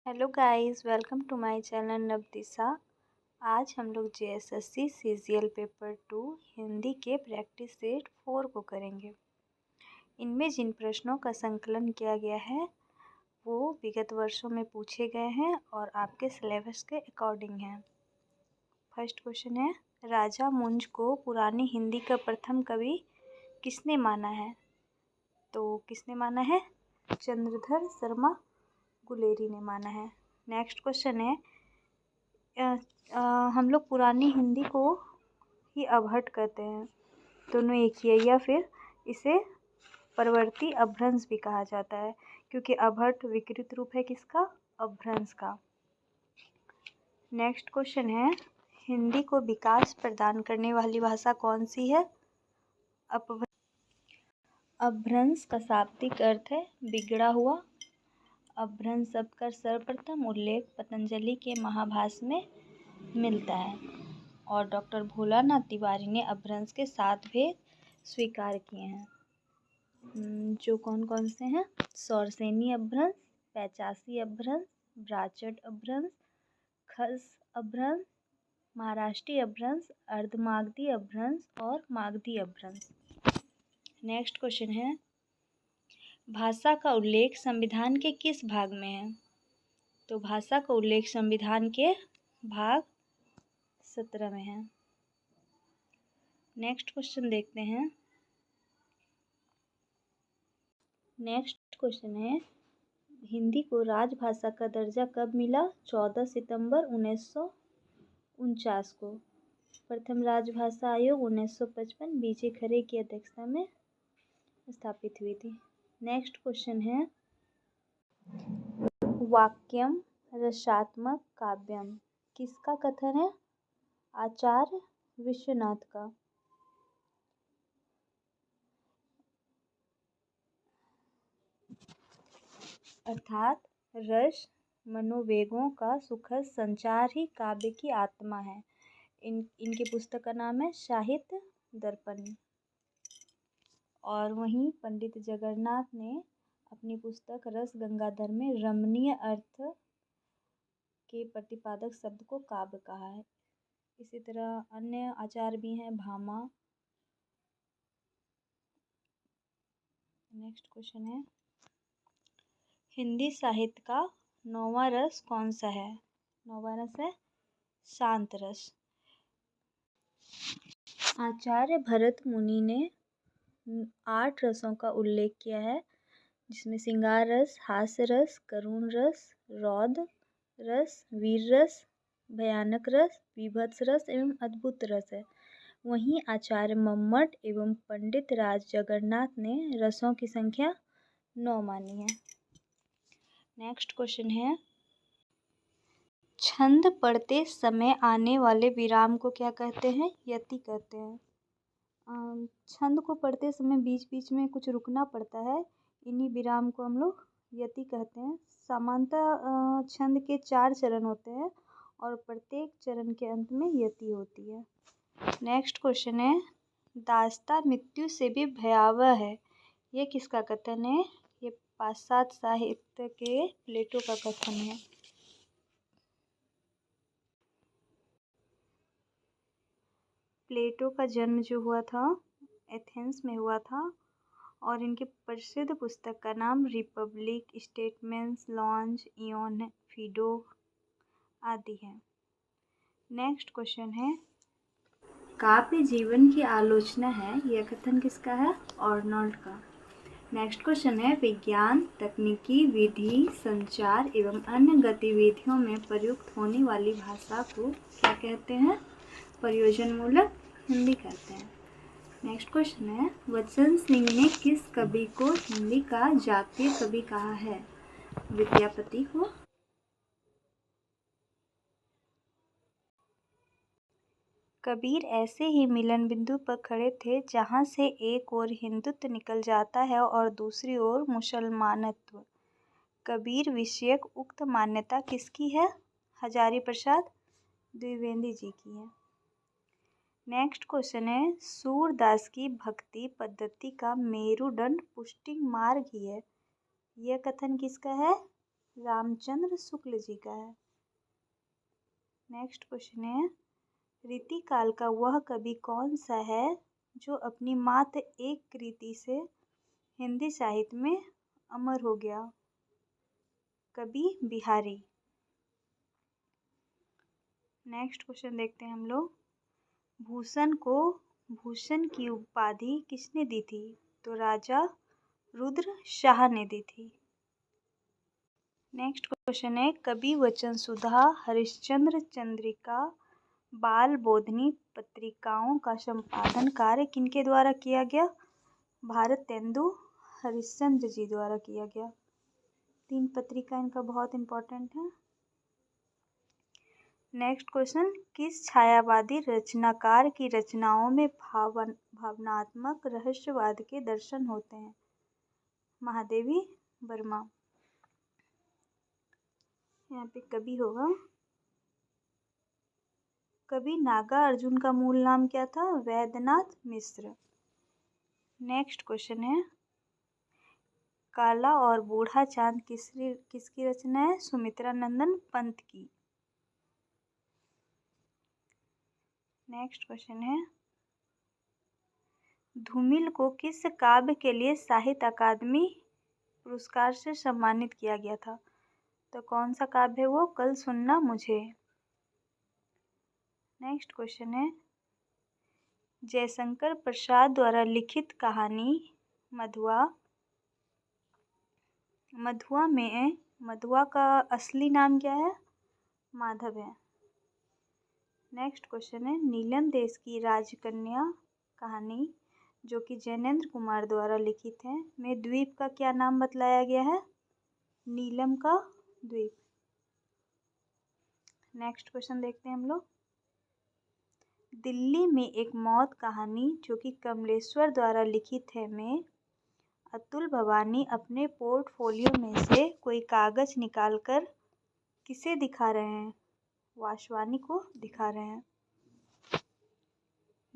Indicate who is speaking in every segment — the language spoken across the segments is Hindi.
Speaker 1: Hello guys, welcome to my channel Navdisha. आज हम लोग जेएसएससी सीजीएल पेपर 2 हिंदी के प्रैक्टिस सेट 4 को करेंगे। इनमें जिन प्रश्नों का संकलन किया गया है वो विगत वर्षों में पूछे गए हैं और आपके सिलेबस के अकॉर्डिंग हैं। फर्स्ट क्वेश्चन है, राजा मुंज को पुरानी हिंदी का प्रथम कवि किसने माना है? तो किसने माना है? चंद्रधर शर्मा गुलेरी ने माना है। नेक्स्ट क्वेश्चन है, हम लोग पुरानी हिंदी को ही अबहट कहते हैं, दोनों एक ही है, या फिर इसे परवर्ती अपभ्रंश भी कहा जाता है क्योंकि अबहट विकृत रूप है किसका? अपभ्रंश का। नेक्स्ट क्वेश्चन है, हिंदी को विकास प्रदान करने वाली भाषा कौन सी है? अपभ्रंश का शाब्दिक अर्थ है बिगड़ा हुआ। अपभ्रंश शब्द का सर्वप्रथम उल्लेख पतंजलि के महाभाष्य में मिलता है और डॉक्टर भोलानाथ तिवारी ने अपभ्रंश के 7 भेद स्वीकार किए हैं, जो कौन कौन से हैं? सौरसेनी अपभ्रंश, पैचासी अपभ्रंश, ब्राचट अपभ्रंश, खस अपभ्रंश, महाराष्ट्रीय अपभ्रंश, अर्धमागधी अपभ्रंश और मागधी अपभ्रंश। नेक्स्ट क्वेश्चन है, भाषा का उल्लेख संविधान के किस भाग में है? तो भाषा का उल्लेख संविधान के भाग 17 में है। नेक्स्ट क्वेश्चन देखते हैं। नेक्स्ट क्वेश्चन है, हिंदी को राजभाषा का दर्जा कब मिला? 14 सितंबर 1949 को। प्रथम राजभाषा आयोग 1955 बीजे खरे की अध्यक्षता में स्थापित हुई थी। नेक्स्ट क्वेश्चन है, वाक्यम रसात्मक काव्यम किसका कथन है? आचार्य विश्वनाथ का। अर्थात रस मनोवेगों का सुखद संचार ही काव्य की आत्मा है। इनकी पुस्तक का नाम है साहित्य दर्पण। और वहीं पंडित जगन्नाथ ने अपनी पुस्तक रस गंगाधर में रमणीय अर्थ के प्रतिपादक शब्द को काव्य कहा है। इसी तरह अन्य आचार्य भी हैं, भामा। नेक्स्ट क्वेश्चन है, हिंदी साहित्य का 9वां रस कौन सा है? 9वां रस है शांत रस। आचार्य भरत मुनि ने 8 रसों का उल्लेख किया है, जिसमें श्रृंगार रस, हास्य रस, करुण रस, रौद्र रस, वीर रस, भयानक रस, बीभत्स रस एवं अद्भुत रस है। वहीं आचार्य मम्मट एवं पंडित राज जगन्नाथ ने रसों की संख्या 9 मानी है। नेक्स्ट क्वेश्चन है, छंद पढ़ते समय आने वाले विराम को क्या कहते हैं? यति कहते हैं। छंद को पढ़ते समय बीच बीच में कुछ रुकना पड़ता है, इन्हीं विराम को हम लोग यति कहते हैं। सामान्यतः छंद के 4 चरण होते हैं और प्रत्येक चरण के अंत में यति होती है। नेक्स्ट क्वेश्चन है, दास्ता मृत्यु से भी भयावह है, ये किसका कथन है? ये पाश्चात्य साहित्य के प्लेटो का कथन है। प्लेटो का जन्म जो हुआ था एथेंस में हुआ था और इनकी प्रसिद्ध पुस्तक का नाम Republic, statements, launch, Eoin, FIDO आदि है। नेक्स्ट क्वेश्चन है, काव्य जीवन की आलोचना है, यह कथन किसका है? आर्नोल्ड का। नेक्स्ट क्वेश्चन है, विज्ञान, तकनीकी, विधि, संचार एवं अन्य गतिविधियों में प्रयुक्त होने वाली भाषा को क्या कहते हैं? प्रयोजनमूलक हिंदी कहते हैं। नेक्स्ट क्वेश्चन है, वचन सिंह ने किस कवि को हिंदी का जातीय कवि कहा है? विद्यापति को। कबीर ऐसे ही मिलन बिंदु पर खड़े थे जहाँ से एक ओर हिंदुत्व निकल जाता है और दूसरी ओर मुसलमानत्व। कबीर विषयक उक्त मान्यता किसकी है? हजारी प्रसाद द्विवेदी जी की है। नेक्स्ट क्वेश्चन है, सूरदास की भक्ति पद्धति का मेरुदंड पुष्टि मार्ग ही है, यह कथन किसका है? रामचंद्र शुक्ल जी का है। नेक्स्ट क्वेश्चन है, रीतिकाल का वह कवि कौन सा है जो अपनी मात्र एक कृति से हिंदी साहित्य में अमर हो गया? कवि बिहारी। नेक्स्ट क्वेश्चन देखते हैं हम लोग, भूषण को भूषण की उपाधि किसने दी थी? तो राजा रुद्र शाह ने दी थी। नेक्स्ट क्वेश्चन है, कवि वचन सुधा, हरिश्चंद्र चंद्रिका, बाल बोधनी पत्रिकाओं का संपादन कार्य किनके द्वारा किया गया? भारतेंदु हरिश्चंद्र जी द्वारा किया गया। 3 पत्रिका इनका बहुत इंपॉर्टेंट है। नेक्स्ट क्वेश्चन, किस छायावादी रचनाकार की रचनाओं में भावनात्मक रहस्यवाद के दर्शन होते हैं? महादेवी वर्मा। यहाँ पे कवि होगा, कवि नागार्जुन का मूल नाम क्या था? वैद्यनाथ मिश्र। नेक्स्ट क्वेश्चन है, काला और बूढ़ा चांद किसकी रचना है? सुमित्रा नंदन पंत की। नेक्स्ट क्वेश्चन है, धूमिल को किस काव्य के लिए साहित्य अकादमी पुरस्कार से सम्मानित किया गया था? तो कौन सा काव्य है वो? कल सुनना मुझे। नेक्स्ट क्वेश्चन है, जयशंकर प्रसाद द्वारा लिखित कहानी मधुआ में मधुआ का असली नाम क्या है? माधव है। नेक्स्ट क्वेश्चन है, नीलम देश की राजकन्या कहानी जो कि जैनेन्द्र कुमार द्वारा लिखित है में द्वीप का क्या नाम बतलाया गया है? नीलम का द्वीप। नेक्स्ट क्वेश्चन देखते हैं हम लोग, दिल्ली में एक मौत कहानी जो कि कमलेश्वर द्वारा लिखित है में अतुल भवानी अपने पोर्टफोलियो में से कोई कागज निकालकर किसे दिखा रहे हैं? वासवानी को दिखा रहे हैं।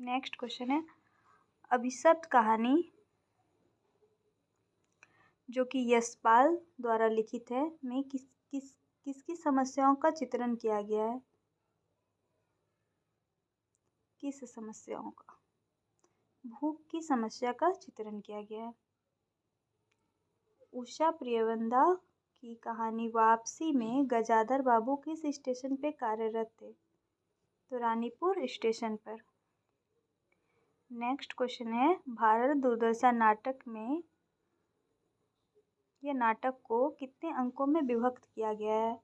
Speaker 1: नेक्स्ट क्वेश्चन है, अभिशप्त कहानी जो कि यशपाल द्वारा लिखित है में किसकी समस्याओं का चित्रण किया गया है? किस समस्याओं का? भूख की समस्या का चित्रण किया गया है। उषा प्रियवंदा की कहानी वापसी में गजाधर बाबू किस स्टेशन पे कार्यरत थे? तो रानीपुर स्टेशन पर। नेक्स्ट क्वेश्चन है, भारत दुर्दशा नाटक में यह नाटक को कितने अंकों में विभक्त किया गया है?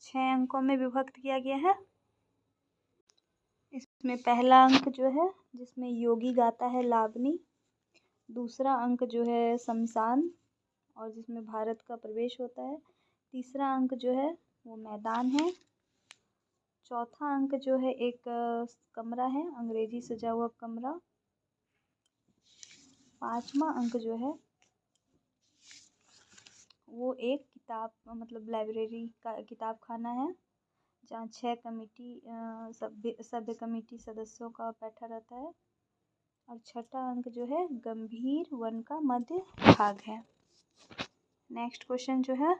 Speaker 1: 6 अंकों में विभक्त किया गया है। इसमें पहला अंक जो है जिसमें योगी गाता है लावनी, दूसरा अंक जो है शमशान और जिसमें भारत का प्रवेश होता है, तीसरा अंक जो है वो मैदान है, चौथा अंक जो है एक कमरा है, अंग्रेजी सजा हुआ कमरा, पांचवा अंक जो है वो एक किताब मतलब लाइब्रेरी का किताब खाना है जहाँ 6 कमेटी सभ्य कमेटी सदस्यों का बैठा रहता है, और छठा अंक जो है गंभीर वन का मध्य भाग है। नेक्स्ट क्वेश्चन जो है,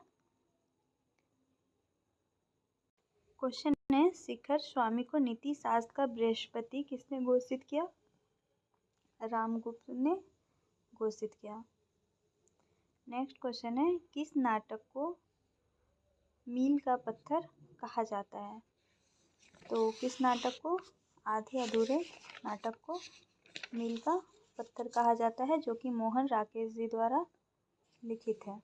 Speaker 1: क्वेश्चन है, शिखर स्वामी को नीति शास्त्र का बृहस्पति किसने घोषित किया? रामगुप्त ने घोषित किया। नेक्स्ट क्वेश्चन है, किस नाटक को मील का पत्थर कहा जाता है? तो किस नाटक को? आधे अधूरे नाटक को मील का पत्थर कहा जाता है जो कि मोहन राकेश जी द्वारा लिखित है।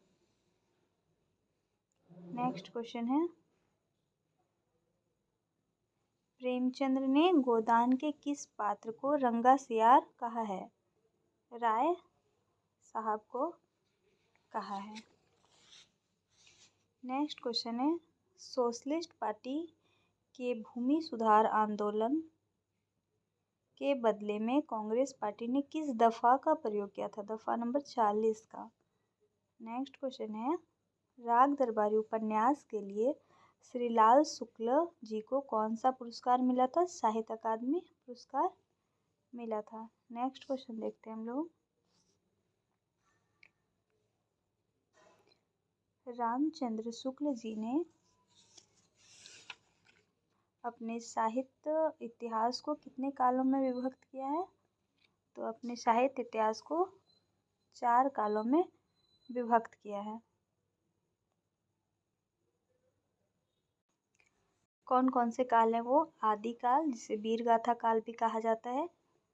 Speaker 1: नेक्स्ट क्वेश्चन है, प्रेमचंद्र ने गोदान के किस पात्र को रंगा सियार कहा है? राय साहब को कहा है। नेक्स्ट क्वेश्चन है, सोशलिस्ट पार्टी के भूमि सुधार आंदोलन के बदले में कांग्रेस पार्टी ने किस दफा का प्रयोग किया था? दफा नंबर 40 का। नेक्स्ट क्वेश्चन है, राग दरबारी उपन्यास के लिए श्रीलाल शुक्ल जी को कौन सा पुरस्कार मिला था? साहित्य अकादमी पुरस्कार मिला था। नेक्स्ट क्वेश्चन देखते हैं हम लोग, रामचंद्र शुक्ल जी ने अपने साहित्य इतिहास को कितने कालों में विभक्त किया है? तो अपने साहित्य इतिहास को 4 कालों में विभक्त किया है। कौन कौन से काल हैं वो? आदिकाल, जिसे वीरगाथा काल भी कहा जाता है,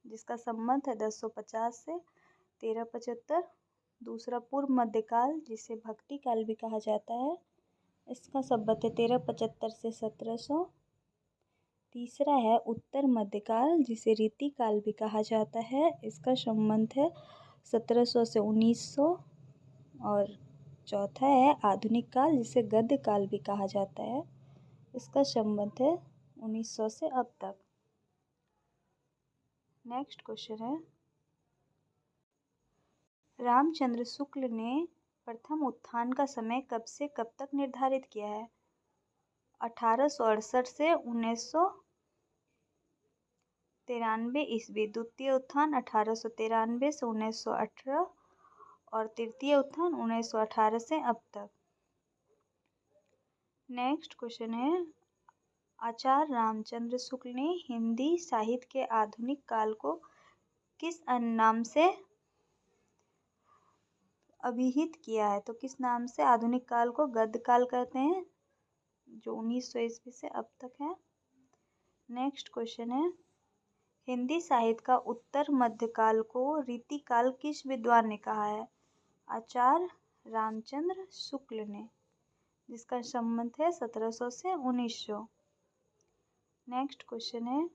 Speaker 1: जिसका संबंध है 1050 से 1375। दूसरा पूर्व मध्यकाल, जिसे भक्ति काल भी कहा जाता है, इसका संबंध है 1375 से 1700। तीसरा है उत्तर मध्यकाल, जिसे रीति काल भी कहा जाता है, इसका संबंध है 1700 से 1900। और चौथा है आधुनिक काल, जिसे गद्य काल भी कहा जाता है, इसका संबंध है 1900 से अब तक। नेक्स्ट क्वेश्चन है, रामचंद्र शुक्ल ने प्रथम उत्थान का समय कब से कब तक निर्धारित किया है? 1868 से 1993 ईस्वी। द्वितीय उत्थान 1893 से 1918 और तृतीय उत्थान 1918 से अब तक। नेक्स्ट क्वेश्चन है, आचार्य रामचंद्र शुक्ल ने हिंदी साहित्य के आधुनिक काल को किस नाम से अभिहित किया है? तो किस नाम से आधुनिक काल को गद्य काल कहते हैं, जो 1900 ईस्वी से अब तक है। नेक्स्ट क्वेश्चन है, हिंदी साहित्य का उत्तर मध्यकाल को रीति काल किस विद्वान ने कहा है? आचार्य रामचंद्र शुक्ल ने, जिसका संबंध है 1700 से 1900। नेक्स्ट क्वेश्चन है,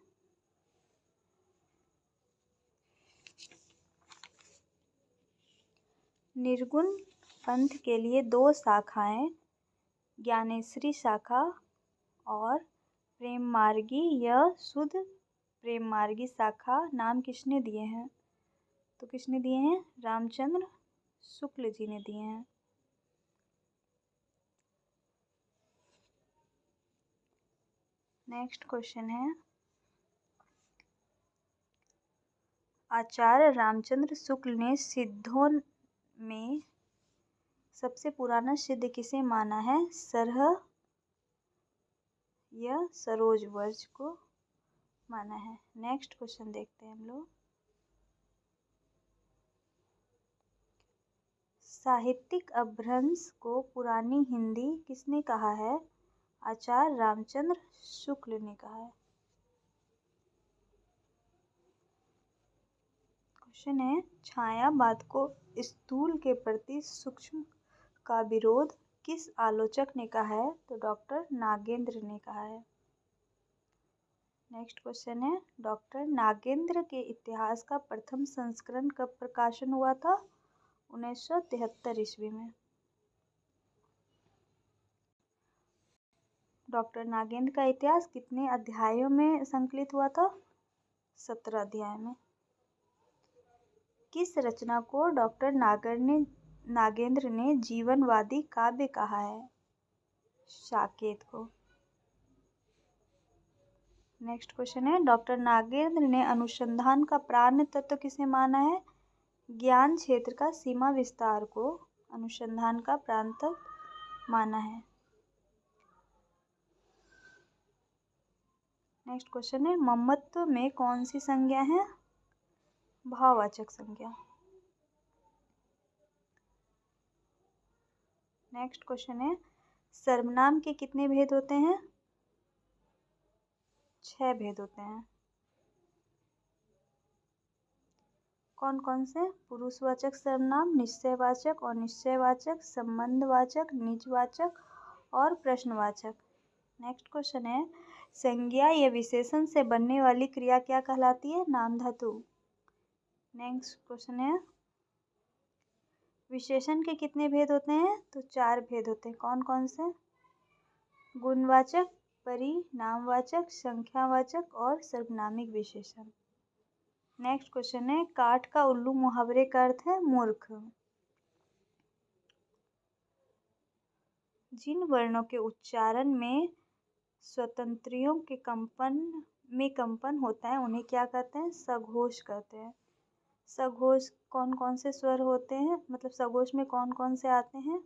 Speaker 1: निर्गुण पंथ के लिए 2 शाखाएं, ज्ञानेश्वरी शाखा और प्रेम मार्गी या शुद्ध प्रेम मार्गी शाखा नाम किसने दिए हैं? तो किसने दिए हैं? रामचंद्र शुक्ल जी ने दिए हैं। नेक्स्ट क्वेश्चन है, आचार्य रामचंद्र शुक्ल ने सिद्धों में सबसे पुराना सिद्ध किसे माना है? सरह या सरोज वर्ष को माना है। नेक्स्ट क्वेश्चन देखते हैं हम लोग, साहित्यिक अपभ्रंश को पुरानी हिंदी किसने कहा है? आचार्य रामचंद्र शुक्ल ने कहा है। क्वेश्चन है, छायावाद को स्थूल के प्रति सूक्ष्म का विरोध किस आलोचक ने कहा है? तो डॉक्टर नागेंद्र ने कहा है। नेक्स्ट क्वेश्चन है, डॉक्टर नागेंद्र के इतिहास का प्रथम संस्करण कब प्रकाशन हुआ था? 1973 ईस्वी में। डॉक्टर नागेंद्र का इतिहास कितने अध्यायों में संकलित हुआ था? 17 अध्याय में। किस रचना को डॉक्टर नागेंद्र ने जीवनवादी काव्य कहा है? साकेत को। नेक्स्ट क्वेश्चन है, डॉक्टर नागेंद्र ने अनुसंधान का प्राण तत्व किसे माना है? ज्ञान क्षेत्र का सीमा विस्तार को अनुसंधान का प्राण तत्व माना है। नेक्स्ट क्वेश्चन है, ममत्व में कौन सी संज्ञा है? भाववाचक संज्ञा। नेक्स्ट क्वेश्चन है, सर्वनाम के कितने भेद होते हैं? 6 भेद होते हैं। कौन कौन से? पुरुषवाचक सर्वनाम, निश्चयवाचक और निश्चयवाचक, संबंधवाचक, निजवाचक और प्रश्नवाचक। नेक्स्ट क्वेश्चन है, संज्ञा या विशेषण से बनने वाली क्रिया क्या कहलाती है? नाम धातु। नेक्स्ट क्वेश्चन है, विशेषण के कितने भेद होते हैं? तो 4 भेद होते हैं। कौन कौन से? गुणवाचक, परिणामवाचक, संख्यावाचक और सर्वनामिक विशेषण। नेक्स्ट क्वेश्चन है, काठ का उल्लू मुहावरे का अर्थ है मूर्ख। जिन वर्णों के उच्चारण में स्वतंत्रियों के कंपन होता है उन्हें क्या कहते हैं? सघोष कहते हैं। सघोष कौन कौन से स्वर होते हैं, मतलब सघोष में कौन कौन से आते हैं?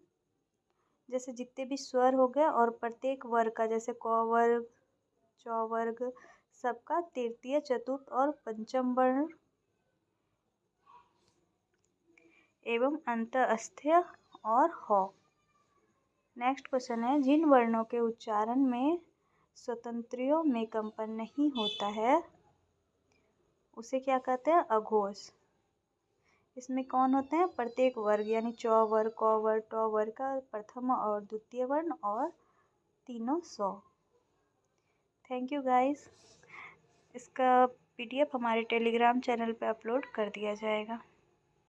Speaker 1: जैसे जितने भी स्वर हो गए और प्रत्येक वर्ग का, जैसे क वर्ग, च वर्ग, सबका तृतीय, चतुर्थ और पंचम वर्ण एवं अंतःस्थ और ह। नेक्स्ट क्वेश्चन है, जिन वर्णों के उच्चारण में स्वतंत्रियों में कंपन नहीं होता है उसे क्या कहते हैं? अघोष। इसमें कौन होते हैं? प्रत्येक वर्ग यानी च वर्ग, क वर्ग, ट वर्ग का प्रथम और द्वितीय वर्ण और तीनों स्व। Thank you guys. इसका PDF हमारे टेलीग्राम चैनल पे अपलोड कर दिया जाएगा।